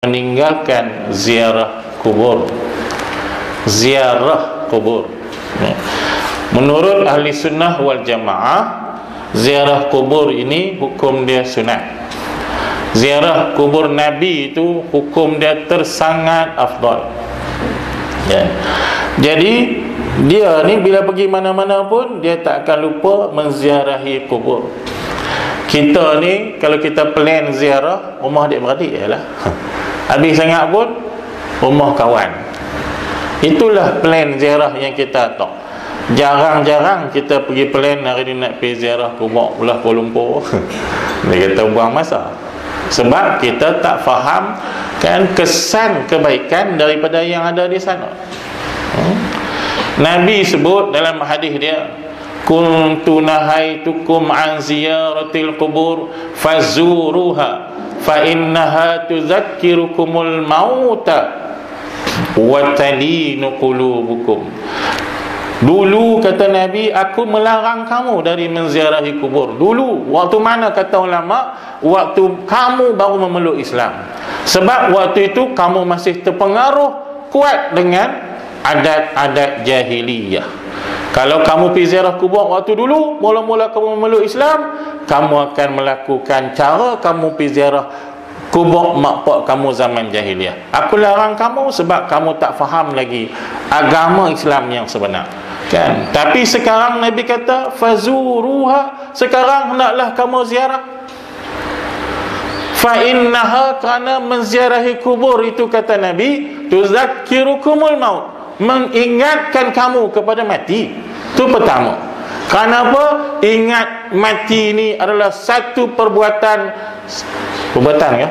meninggalkan ziarah kubur. Ziarah kubur, menurut ahli sunnah wal jamaah, ziarah kubur ini hukum dia sunat. Ziarah kubur Nabi itu hukum dia tersangat afdal, ya. Jadi dia ni bila pergi mana-mana pun dia tak akan lupa menziarahi kubur. Kita ni kalau kita plan ziarah rumah adik-beradik lah, habis sangat pun rumah kawan. Itulah plan ziarah yang kita tak. Jarang-jarang kita pergi plan hari ni nak pergi ziarah kubur pula Kuala Lumpur. Dia kata buang masa. Sebab kita tak faham kan kesan kebaikan daripada yang ada di sana. Nabi sebut dalam hadis dia, kuntu nahaitukum an ziyaratil qubur fazuruha fa innaha tuzakkirukumul mauta wa talinu qulubukum. Dulu kata Nabi, aku melarang kamu dari menziarahi kubur. Dulu, waktu mana kata ulama? Waktu kamu baru memeluk Islam. Sebab waktu itu kamu masih terpengaruh kuat dengan adat-adat jahiliyah. Kalau kamu pergi ziarah kubur waktu dulu, mula-mula kamu memeluk Islam, kamu akan melakukan cara kamu pergi ziarah kubur mak pak kamu zaman jahiliyah. Aku larang kamu sebab kamu tak faham lagi agama Islam yang sebenar, kan? Tapi sekarang Nabi kata fazuruha, sekarang hendaklah kamu ziarah. Fa innaha, kerana menziarahi kubur itu kata Nabi, tuzakkirukumul maut, mengingatkan kamu kepada mati. Itu pertama. Kenapa? Ingat mati ini adalah satu perbuatan ya?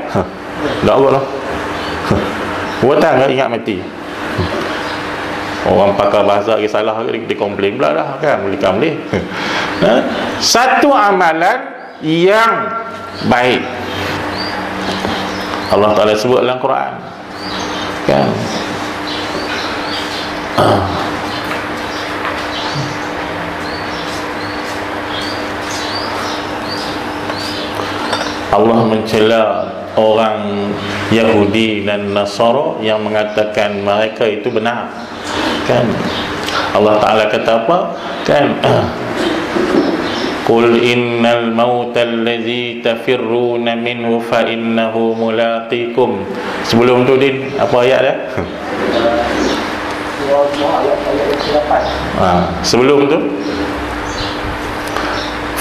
Tak kot lah. Perbuatan kan ingat mati. Orang pakar bahasa lagi salah, dia komplain pula dah kan, boleh. Satu amalan yang baik Allah Ta'ala sebut dalam Quran, kan? Allah mencela orang Yahudi dan Nasara yang mengatakan mereka itu benar, kan? Allah Ta'ala kata apa? Kan? Qul innal mauta allazi tafirruna minhu fa innahu mulaqikum. Sebelum tu Din, apa ayat dia? Sebelum tu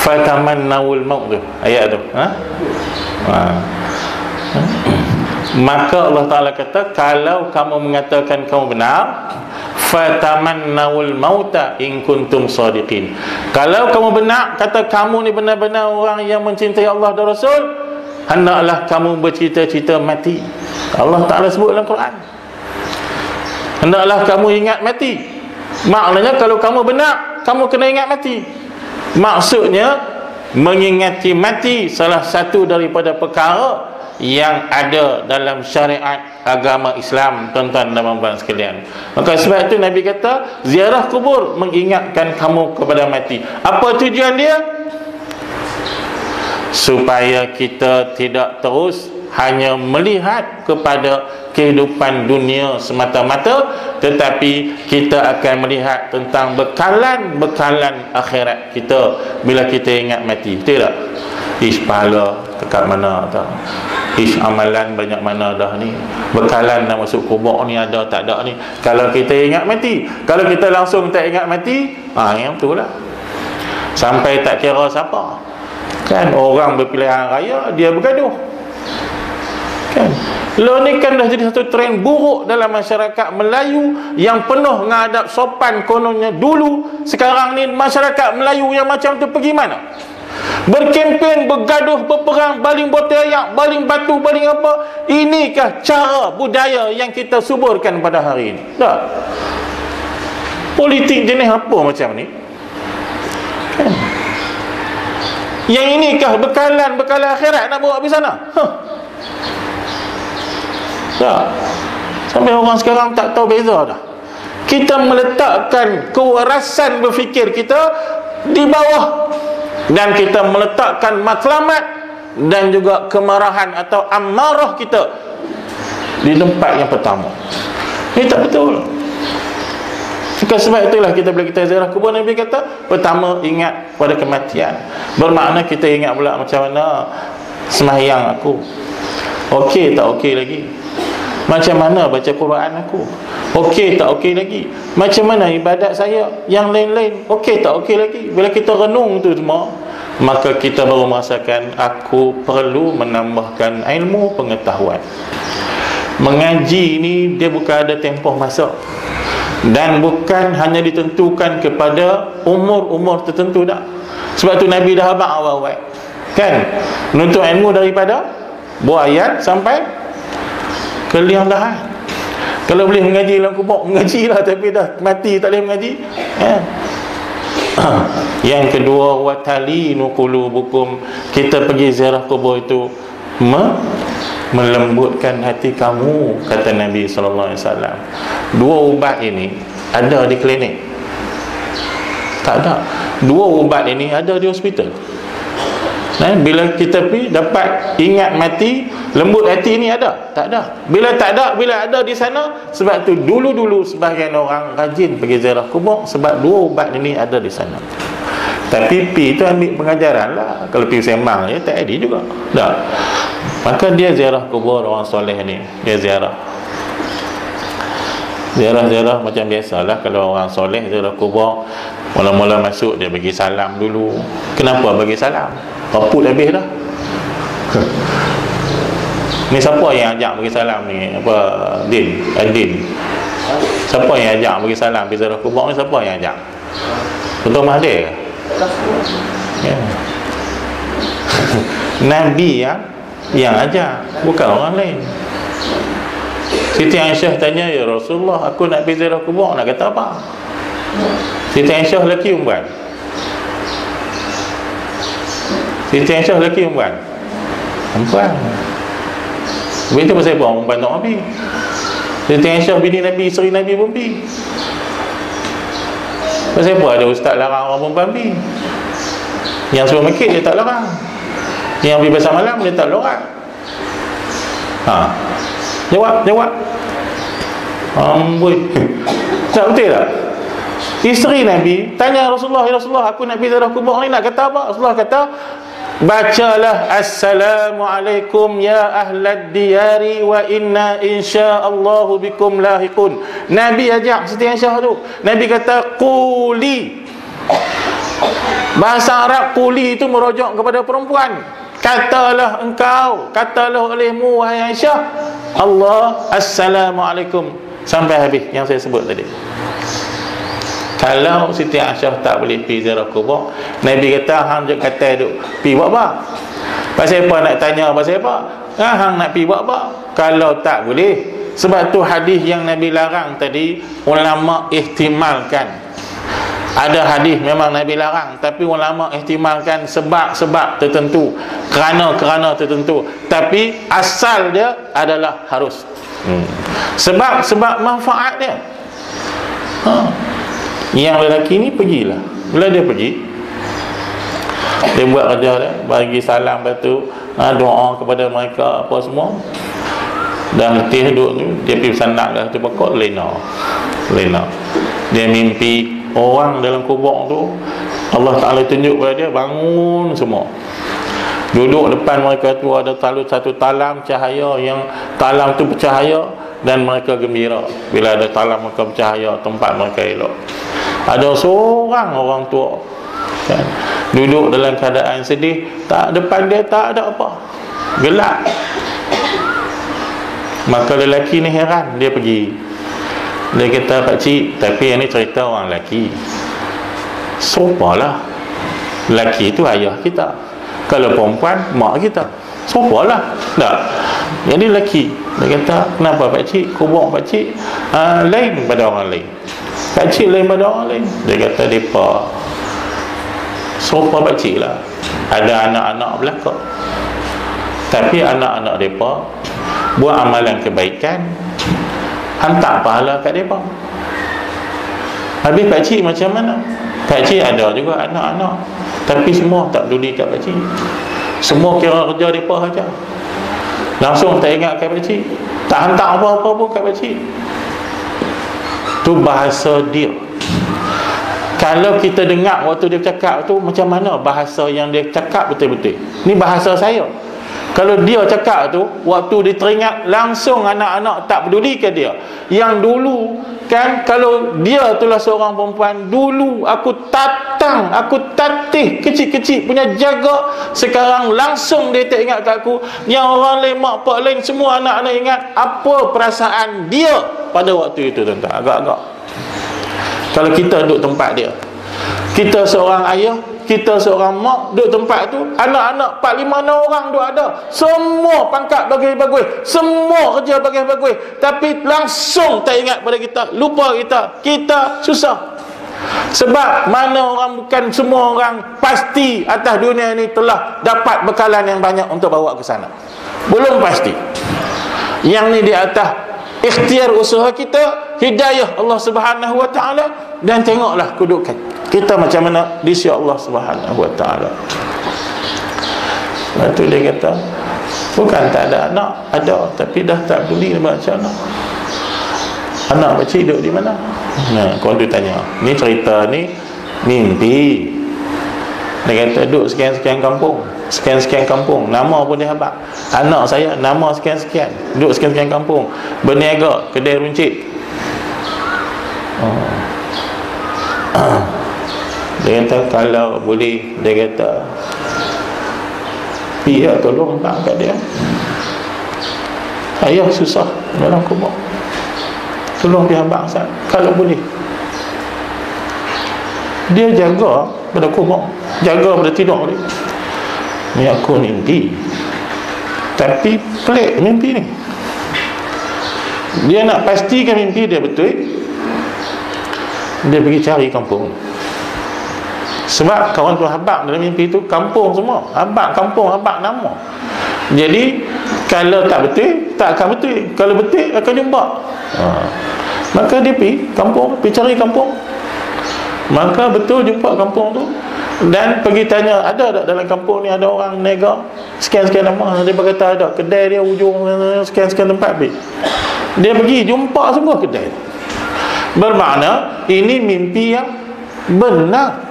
fatamannawul maut tu, ayat tu, maka Allah Ta'ala kata, kalau kamu mengatakan kamu benar, fatamannawul mauta in kuntum sadiqin. Kalau kamu benar, kata kamu ni benar-benar orang yang mencintai Allah dan Rasul, hendaklah kamu bercita-cita mati. Allah Ta'ala sebut dalam Quran, hendaklah kamu ingat mati. Maknanya kalau kamu benar, kamu kena ingat mati. Maksudnya mengingati mati salah satu daripada perkara yang ada dalam syariat agama Islam, tuan-tuan dan puan-puan sekalian. Maka sebab itu Nabi kata ziarah kubur mengingatkan kamu kepada mati. Apa tujuan dia? Supaya kita tidak terus hanya melihat kepada kehidupan dunia semata-mata, tetapi kita akan melihat tentang bekalan-bekalan akhirat kita bila kita ingat mati. Betul tak? Ish, pahala dekat mana tak? Ish, amalan banyak mana dah ni? Bekalan nak masuk kubur ni ada tak ada ni? Kalau kita ingat mati. Kalau kita langsung tak ingat mati, yang tu lah, sampai tak kira siapa, kan? Orang berpilihan raya, dia bergaduh, kan? Lo ni kan dah jadi satu trend buruk dalam masyarakat Melayu yang penuh mengadap sopan kononnya dulu. Sekarang ni masyarakat Melayu yang macam tu pergi mana? Berkempen, bergaduh, berperang, baling botol ayak, baling batu, baling apa. Inikah cara budaya yang kita suburkan pada hari ini? Tak. Politik jenis apa macam ni? Kan? Yang inikah bekalan akhirat nak bawa pergi sana? Tak. Sampai orang sekarang tak tahu beza dah. Kita meletakkan kewarasan berfikir kita di bawah, dan kita meletakkan matlamat dan juga kemarahan atau amarah kita di tempat yang pertama. Ini tak betul. Bukan sebab itulah kita bila kita ziarah kubur, Nabi kata pertama ingat pada kematian. Bermakna kita ingat pula macam mana sembahyang aku, okey tak okey lagi, macam mana baca Quran aku, okey tak okey lagi, macam mana ibadat saya yang lain-lain, okey tak okey lagi. Bila kita renung tu semua, maka kita baru merasakan aku perlu menambahkan ilmu pengetahuan. Mengaji ni dia bukan ada tempoh masa, dan bukan hanya ditentukan kepada umur-umur tertentu dah. Sebab tu Nabi dah abang awal-awal kan, menuntut ilmu daripada buah ayat sampai ke liang lahat. Kalau boleh mengaji dalam kubur, mengajilah. Tapi dah mati tak boleh mengaji, ya. Yang kedua, watalinu qulubukum, kita pergi ziarah kubur itu melembutkan hati kamu, kata Nabi SAW. Dua ubat ini ada di klinik? Tak ada. Dua ubat ini ada di hospital. Bila kita pergi dapat ingat mati, lembut hati ni ada? Tak ada. Bila tak ada, bila ada di sana. Sebab tu dulu-dulu sebahagian orang rajin pergi ziarah kubur, sebab dua ubat ini ada di sana. Tapi pi tu ambil pengajaran lah. Kalau pi sembang ya, tak ada juga. Tak. Maka dia ziarah kubur orang soleh ni. Dia ziarah macam biasalah. Kalau orang soleh ziarah kubur, mula-mula masuk dia bagi salam dulu. Kenapa bagi salam? Paput habis dah. Ni siapa yang ajak bagi salam ni? Apa? Adin. Siapa yang ajak bagi salam pergi ziarah kubur ni? Siapa yang ajak? Tuan Mahathir ke? Ya. Nabi yang ajak, bukan orang lain. Siti Aisyah tanya, ya Rasulullah, aku nak pergi ziarah kubur, nak kata apa? Siti Aisyah lelaki perempuan? Siti Aisyah lelaki perempuan? Perempuan. Begitu pasal apa perempuan tak Nabi? Siti Aisyah bini Nabi, isteri Nabi pun pergi. Pasal apa ada ustaz larang orang perempuan pergi? Yang suruh mekit dia tak larang, yang pergi pasal malam dia tak larang. Jawab. Amboi. Tak betul tak? Isteri Nabi tanya Rasulullah, ya Rasulullah, aku nak pergi ziarah kubur ni, nak kata apa? Rasulullah kata, bacalah Assalamualaikum ya ahlad diyari wa inna insyaallahu bikum lahiqun. Nabi ajak Siti Aisyah tu. Nabi kata quli. Bahasa Arab quli itu merujuk kepada perempuan. Katalah engkau, katalah olehmu wahai Aisyah, Allah Assalamualaikum, sampai habis yang saya sebut tadi. Kalau Siti Aisyah tak boleh pergi ziarah kubur, Nabi kata hang je kata duk pergi buat apa? Pasal apa nak tanya pasal apa? Hang nak pergi buat apa? Kalau tak boleh, sebab tu hadis yang Nabi larang tadi, ulama ihtimalkan. Ada hadis memang Nabi larang, tapi ulama ihtimalkan sebab-sebab tertentu, kerana tertentu, tapi asal dia adalah harus. Sebab manfaat dia. Yang lelaki ni pergilah. Bila dia pergi, dia buat kerja dia, bagi salam, lepas tu doa kepada mereka apa semua. Dan letih duduk tu, dia pergi sandak dah tu pokok lena. Dia mimpi orang dalam kubur tu, Allah Ta'ala tunjuk pada dia, bangun semua. Duduk depan mereka tu ada satu talam cahaya, yang talam tu bercahaya, dan mereka gembira bila ada talam mereka bercahaya, tempat mereka elok. Ada seorang orang tua kan, duduk dalam keadaan sedih, tak depan dia tak ada apa, gelap. Maka lelaki ni heran, dia pergi, dia kata, pakcik, tapi yang ni cerita orang lelaki, sopalah, lelaki tu ayah kita, kalau perempuan mak kita, sopalah. Tak, jadi lelaki. Dia kata, kenapa pakcik, kubur pakcik lain pada orang lain, pakcik lain pada orang lain? Dia kata, mereka sopa pakcik lah, ada anak-anak belakang, tapi anak-anak mereka buat amalan kebaikan, hantar pahala kat mereka. Habis pakcik macam mana? Pakcik ada juga anak-anak, tapi semua tak peduli kat pakcik, semua kira kerja mereka saja, langsung tak ingat kat pakcik. tak hantar apa-apa pun kat pakcik. Tu bahasa dia. Kalau kita dengar waktu dia cakap tu, macam mana bahasa yang dia cakap betul-betul. Ni bahasa saya. Kalau dia cakap tu, waktu dia teringat, langsung anak-anak tak peduli ke dia. Yang dulu kan, kalau dia itulah seorang perempuan, dulu aku tatang, aku tatih kecil-kecil punya jaga. Sekarang langsung dia tak ingat kat aku. Yang orang lain, mak pak lain, semua anak-anak ingat apa perasaan dia pada waktu itu, tuan-tuan. Agak-agak kalau kita duduk tempat dia, kita seorang ayah, kita seorang mak, duduk tempat tu, anak-anak 4-5 orang duduk ada, semua pangkat bagus-bagus, semua kerja bagus-bagus, tapi langsung tak ingat pada kita, lupa kita susah. Sebab mana orang, bukan semua orang pasti atas dunia ini telah dapat bekalan yang banyak untuk bawa ke sana. Belum pasti. Yang ni di atas ikhtiar usaha kita, hidayah Allah Subhanahu wa taala, dan tengoklah kedudukan kita macam mana di sisi Allah Subhanahu wa taala. Lepas tu dia kata, bukan tak ada anak, ada, tapi dah tak peduli macam mana. Anak pakcik duduk di mana? Nah, kawan tu tanya, ni cerita ni mimpi. Dia kata duduk sekian-sekian kampung, sekian-sekian kampung, nama pun dia habaq. Anak saya nama sekian-sekian, duduk sekian-sekian kampung, berniaga kedai runcit. Dia kata kalau boleh, dia kata pihak tolong tak kat dia, ayah susah dalam kubur, tolong pihak bangsa kalau boleh. Dia jaga pada kubur, jaga pada tidur dia. Ni aku mimpi, tapi pelik mimpi ni. Dia nak pastikan mimpi dia betul, dia pergi cari kampung. Sebab kawan tu habaq dalam mimpi tu kampung semua, habaq kampung, habaq nama. Jadi kalau tak betul, tak akan betul. Kalau betul akan jumpa. Maka dia pergi kampung, pergi cari kampung. Maka betul jumpa kampung tu, dan pergi tanya, ada tak dalam kampung ni ada orang nega sekian-sekian nama? Dia berkata ada, kedai dia ujung sekian-sekian tempat pergi. Dia pergi jumpa semua kedai. Bermakna ini mimpi yang benar.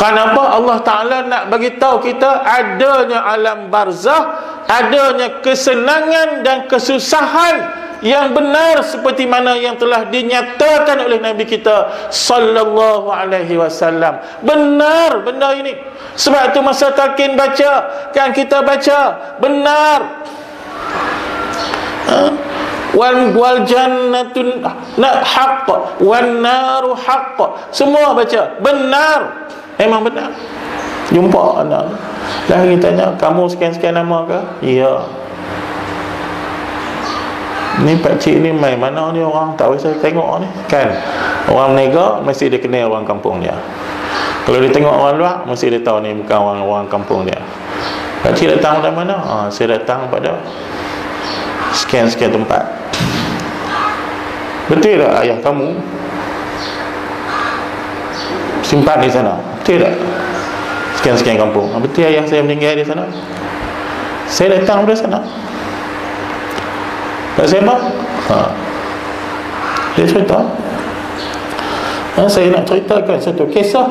Kenapa Allah Ta'ala nak bagi tahu kita adanya alam barzah, adanya kesenangan dan kesusahan yang benar seperti mana yang telah dinyatakan oleh Nabi kita sallallahu alaihi wasallam. Benar benda ini. Sebab itu masa talqin baca, kan kita baca benar. Wal jannatun haqq wan naru haqq. Semua baca benar. Memang benar. Jumpa anak. Lagi tanya, kamu sekian-sekian nama ke? Ya. Ni pakcik ni main mana ni orang, tak usah tengok ni. Kan orang menega mesti dia kenal orang kampung dia. Kalau dia tengok orang luar, mesti dia tahu ni bukan orang kampung dia. Pakcik datang dari mana? Saya datang pada sekian-sekian tempat. Betul tak ayah kamu simpan di sana? Betul tak? Sekian-sekian kampung. Betul ayah saya meninggal di sana? Saya datang dari sana. Tak siapa? Dia cerita. Saya nak ceritakan satu kisah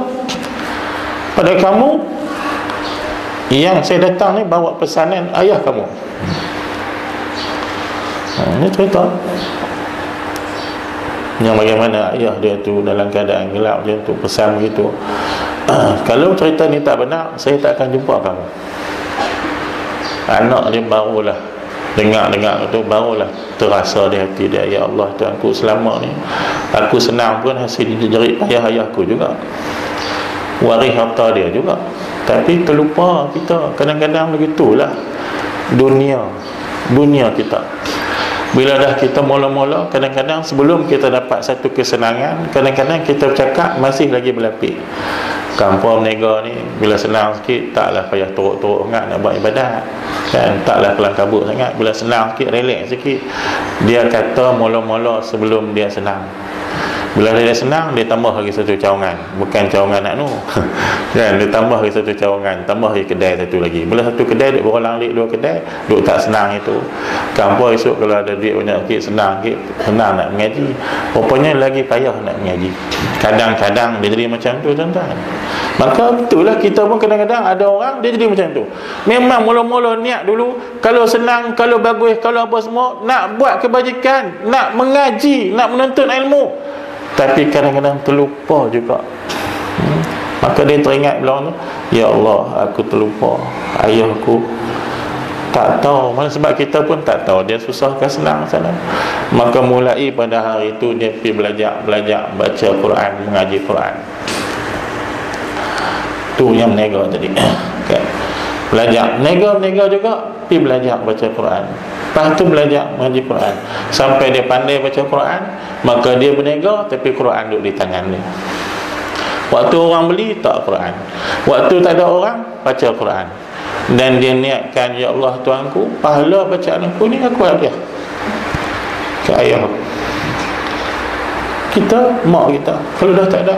pada kamu yang saya datang ni bawa pesanan ayah kamu. Ini cerita yang bagaimana ayah dia tu dalam keadaan gelap dia tu pesan begitu. Kalau cerita ni tak benar, saya tak akan jumpa kamu. Anak dia barulah dengar tu, barulah terasa di hati dia, ya Allah Tuhanku, selama ni aku senang pun hasil jerit payah ayahku juga, waris harta dia juga, tapi terlupa kita. Kadang-kadang begitulah dunia kita. Bila dah kita mula-mula, kadang-kadang sebelum kita dapat satu kesenangan, kadang-kadang kita bercakap masih lagi berlapik. Kampung menega ni bila senang sikit, taklah payah teruk-teruk sangat nak buat ibadat, kan? Taklah kelang kabut sangat. Bila senang sikit, relax sikit. Dia kata mula-mula sebelum dia senang. Bila dia dah senang, dia tambah lagi satu cawangan. Bukan cawangan nak nu kan, dia tambah lagi satu cawangan, tambah lagi kedai satu lagi. Bila satu kedai duk berulang alik dua kedai, duk tak senang itu. Kampung esok kalau ada duit banyak sikit, senang nak mengaji. Rupanya lagi payah nak mengaji. Kadang-kadang dia jadi macam tu, tuan-tuan. Maka itulah kita pun kadang-kadang ada orang dia jadi macam tu. Memang mula-mula niat dulu, kalau senang, kalau bagus, kalau apa semua, nak buat kebajikan, nak mengaji, nak menuntut ilmu. Tapi kadang-kadang terlupa juga. Maka dia teringat bilang tu, ya Allah, aku terlupa ayahku. Tak tahu. Mana sebab kita pun tak tahu dia susah ke senang sana. Maka mulai pada hari itu dia pergi belajar baca Quran, mengaji Quran. Tu yang menega tadi. Okay. Belajar menega juga, pergi belajar baca Quran. Lepas tu belajar mengaji Quran. Sampai dia pandai baca Quran, maka dia berniaga tapi Quran duduk di tangan dia. Waktu orang beli, tak Quran. Waktu tak ada orang, baca Quran. Dan dia niatkan, ya Allah Tuanku, pahala bacaan aku ni aku hadiah ke ayah kita, mak kita. Kalau dah tak ada,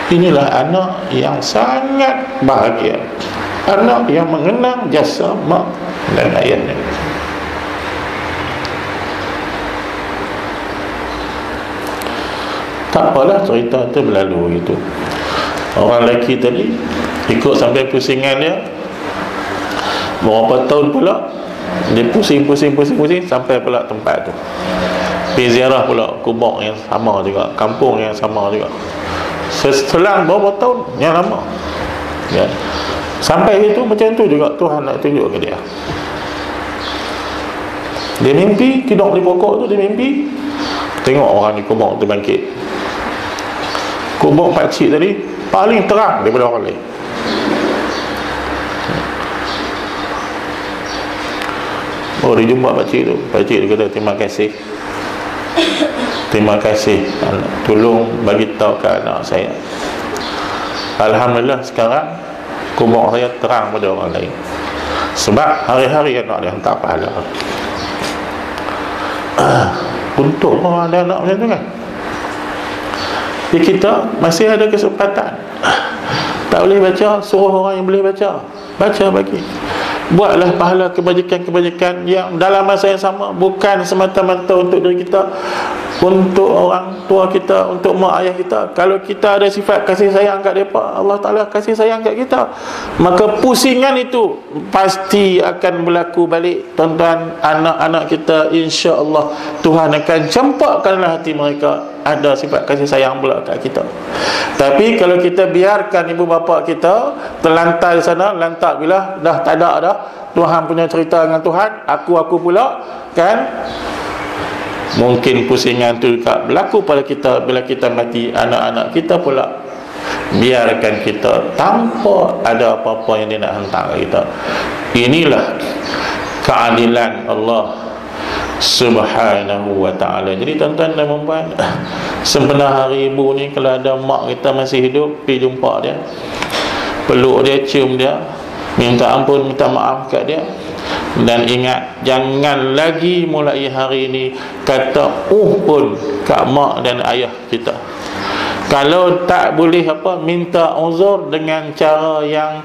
inilah anak yang sangat bahagia, anak yang mengenang jasa mak dan ayahnya. Tak apalah, cerita tu berlalu gitu. Orang lelaki tadi ikut sampai pusingan dia. Berapa tahun pula dia pusing sampai pula tempat tu. Pergi ziarah pula kubur yang sama juga, kampung yang sama juga. Selang berapa tahun yang lama ya. Sampai itu macam tu juga Tuhan nak tunjuk ke dia. Dia mimpi tidur di pokok tu, dia mimpi tengok orang di kubur tu bangkit. Kubur pakcik tadi paling terang daripada orang lain. Oh, dia jumpa pakcik tu. Pakcik tu kata, terima kasih, tolong bagi tahu ke anak saya, alhamdulillah sekarang kubur saya terang pada orang lain. Sebab hari-hari anak dia hantar pahala. Untuk orang ada anak macam tu kan. Jadi kita masih ada kesempatan. Tak boleh baca, suruh orang yang boleh baca bagi. Buatlah pahala kebajikan-kebajikan yang dalam masa yang sama, bukan semata-mata untuk diri kita, untuk orang tua kita, untuk mak ayah kita. Kalau kita ada sifat kasih sayang kat mereka, Allah Ta'ala kasih sayang kat kita, maka pusingan itu pasti akan berlaku balik. Tuan-tuan, anak-anak kita, insya-Allah Tuhan akan campakkanlah hati mereka ada sifat kasih sayang pula kat kita. Tapi kalau kita biarkan ibu bapa kita terlantar di sana, lantak bila dah tak ada dah, Tuhan punya cerita dengan Tuhan, aku pula kan, mungkin pusingan tu juga berlaku pada kita bila kita mati. Anak-anak kita pula biarkan kita tanpa ada apa-apa yang dia nak hantar kita. Inilah keadilan Allah Subhanahu wa ta'ala. Jadi tuan-tuan dan puan, sebenar hari ibu ni, kalau ada mak kita masih hidup, pergi jumpa dia, peluk dia, cium dia, minta ampun, minta maaf kat dia. Dan ingat, jangan lagi mulai hari ini kata pun kat mak dan ayah kita. Kalau tak boleh minta uzur dengan cara yang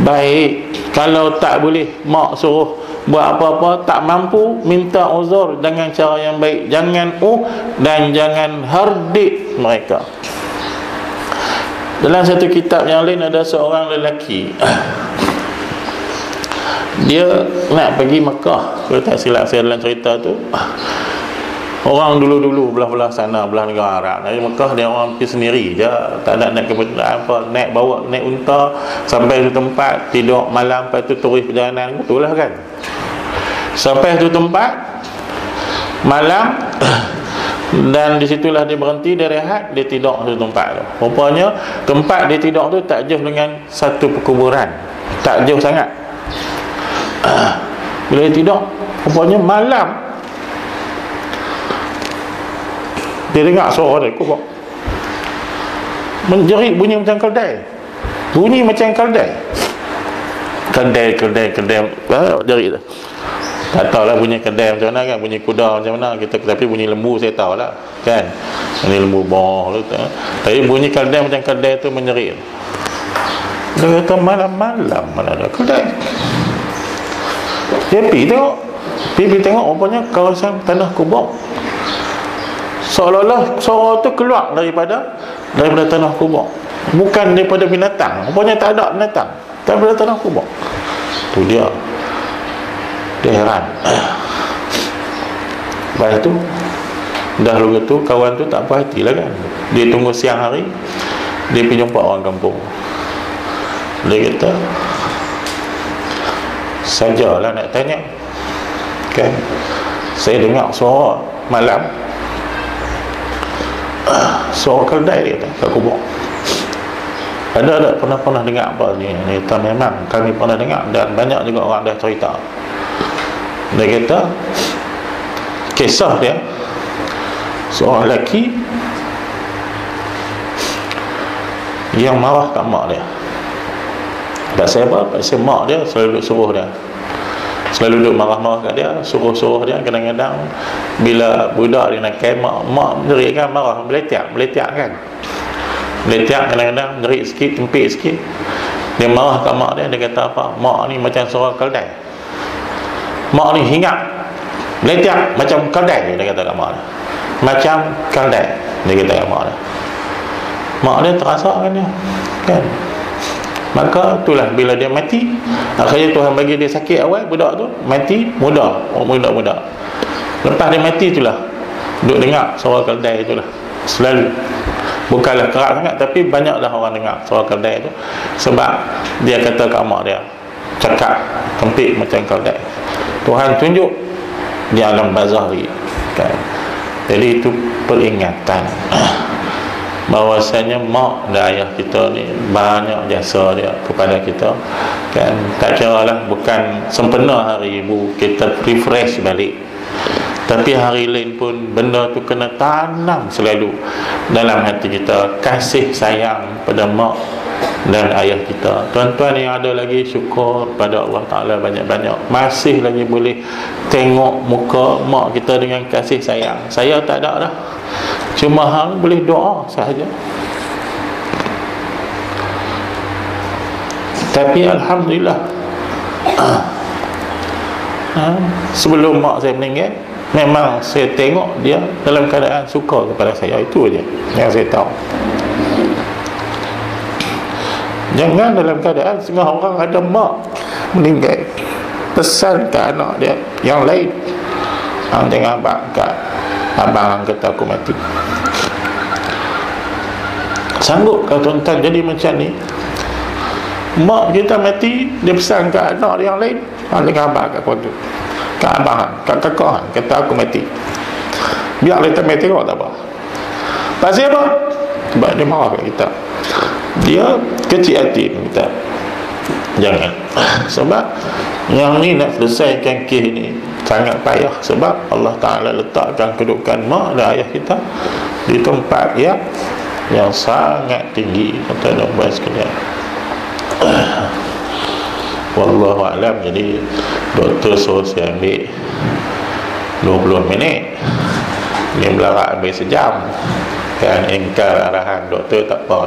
baik. Kalau tak boleh mak suruh buat apa-apa tak mampu, minta uzur dengan cara yang baik. Jangan dan jangan hardik mereka. Dalam satu kitab yang lain ada seorang lelaki, dia nak pergi Mekah. Kalau tak silap saya dalam cerita tu, orang dulu-dulu belah-belah sana, belah negara Arab, dari Mekah dia orang pergi sendiri je, tak ada naik kenderaan apa, naik unta sampai tu tempat, tidur malam, lepas tu terus perjalanan. Betul lah kan. Sampai tu tempat malam dan disitulah dia berhenti, dia rehat, dia tidur di tempat tu. Rupanya tempat dia tidur tu tak jauh dengan satu perkuburan, tak jauh sangat. Bila dia tidur, rupanya malam dia dengar suara dia kubur menjerit, bunyi macam keldai, jerit tu. Tak tahulah bunyi kedai macam mana kan, bunyi kuda macam mana kita, tapi bunyi lembu saya tahulah kan. Ini lembu boh tu. Tapi bunyi kedai macam kedai tu menyerit. Dia kata malam-malam mana ada kedai. Dia pergi tengok rupanya kawasan tanah kubur. Seolah-olah suara tu keluar daripada tanah kubur, bukan daripada binatang. Rupanya tak ada binatang, daripada tanah kubur. Tu dia heran. Lepas tu dah lalu tu kawan tu tak puas hati lah kan. Dia tunggu siang hari, dia pergi jumpa orang kampung. Dia kata, sajalah nak tanya kan, saya dengar suara malam, suara keldai, dia kata, kat kubur. Ada pernah dengar apa ni? Dia kata memang kami pernah dengar, dan banyak juga orang dah cerita. Dia kata kisah dia, seorang lelaki yang marah kat mak dia. Pasal apa? Pasal mak dia selalu duduk suruh dia, selalu duduk marah-marah kat dia, suruh-suruh dia. Kadang-kadang bila budak dia nak mak jerit kan, marah, meletiak kan, meletiak, kadang-kadang jerit sikit, tempik sikit. Dia marah kat mak dia. Dia kata apa? Mak ni macam seorang keldai, mak ni hingat, meletiak macam keldai. Dia kata kat mak dia, macam keldai. Dia kata kat mak dia. Mak dia terasa kan dia kan. Maka itulah bila dia mati, akhirnya Tuhan bagi dia sakit awal, budak tu mati muda, muda. Lepas dia mati itulah duk dengar suara keldai itulah selalu. Bukanlah kerap sangat, tapi banyaklah orang dengar suara keldai itu. Sebab dia kata kat mak dia, cakap tempik macam keldai. Tuhan tunjuk di alam barzakh kan. Jadi itu peringatan bahawasanya mak dan ayah kita ni banyak jasa dia kepada kita kan. Tak kira lah, bukan sempena hari ibu kita refresh balik, tapi hari lain pun benda tu kena tanam selalu dalam hati kita, kasih sayang pada mak dan ayah kita. Tuan-tuan yang ada lagi, syukur pada Allah Ta'ala banyak-banyak, masih lagi boleh tengok muka mak kita dengan kasih sayang. Saya tak ada dah, cuma hang boleh doa sahaja. Tapi Alhamdulillah, sebelum mak saya meninggal, memang saya tengok dia dalam keadaan suka kepada saya. Itu aja yang saya tahu. Jangan dalam keadaan setengah orang ada mak meninggal, pesan ke anak dia yang lain, hang jangan abang kat abang hang kata aku mati. Sanggup kalau tuan-tuan jadi macam ni? Mak kita mati, dia pesan ke anak dia yang lain, hang jangan abang kat aku tu, kat abang hang, kat kakak hang kata aku mati. Biar kita mati kau tak apa. Pasal apa? Sebab dia marah kat kita, dia kecil hati kita. Jangan. Sebab yang ni nak selesaikan kes ni sangat payah. Sebab Allah Ta'ala letakkan kedudukan mak dan ayah kita di tempat yang sangat tinggi. Kata nak bahas sekalian, wallahu alam. Jadi doktor suruh saya ambil 20 minit, ni melarat ambil sejam kan. Ingkar arahan doktor tak apa.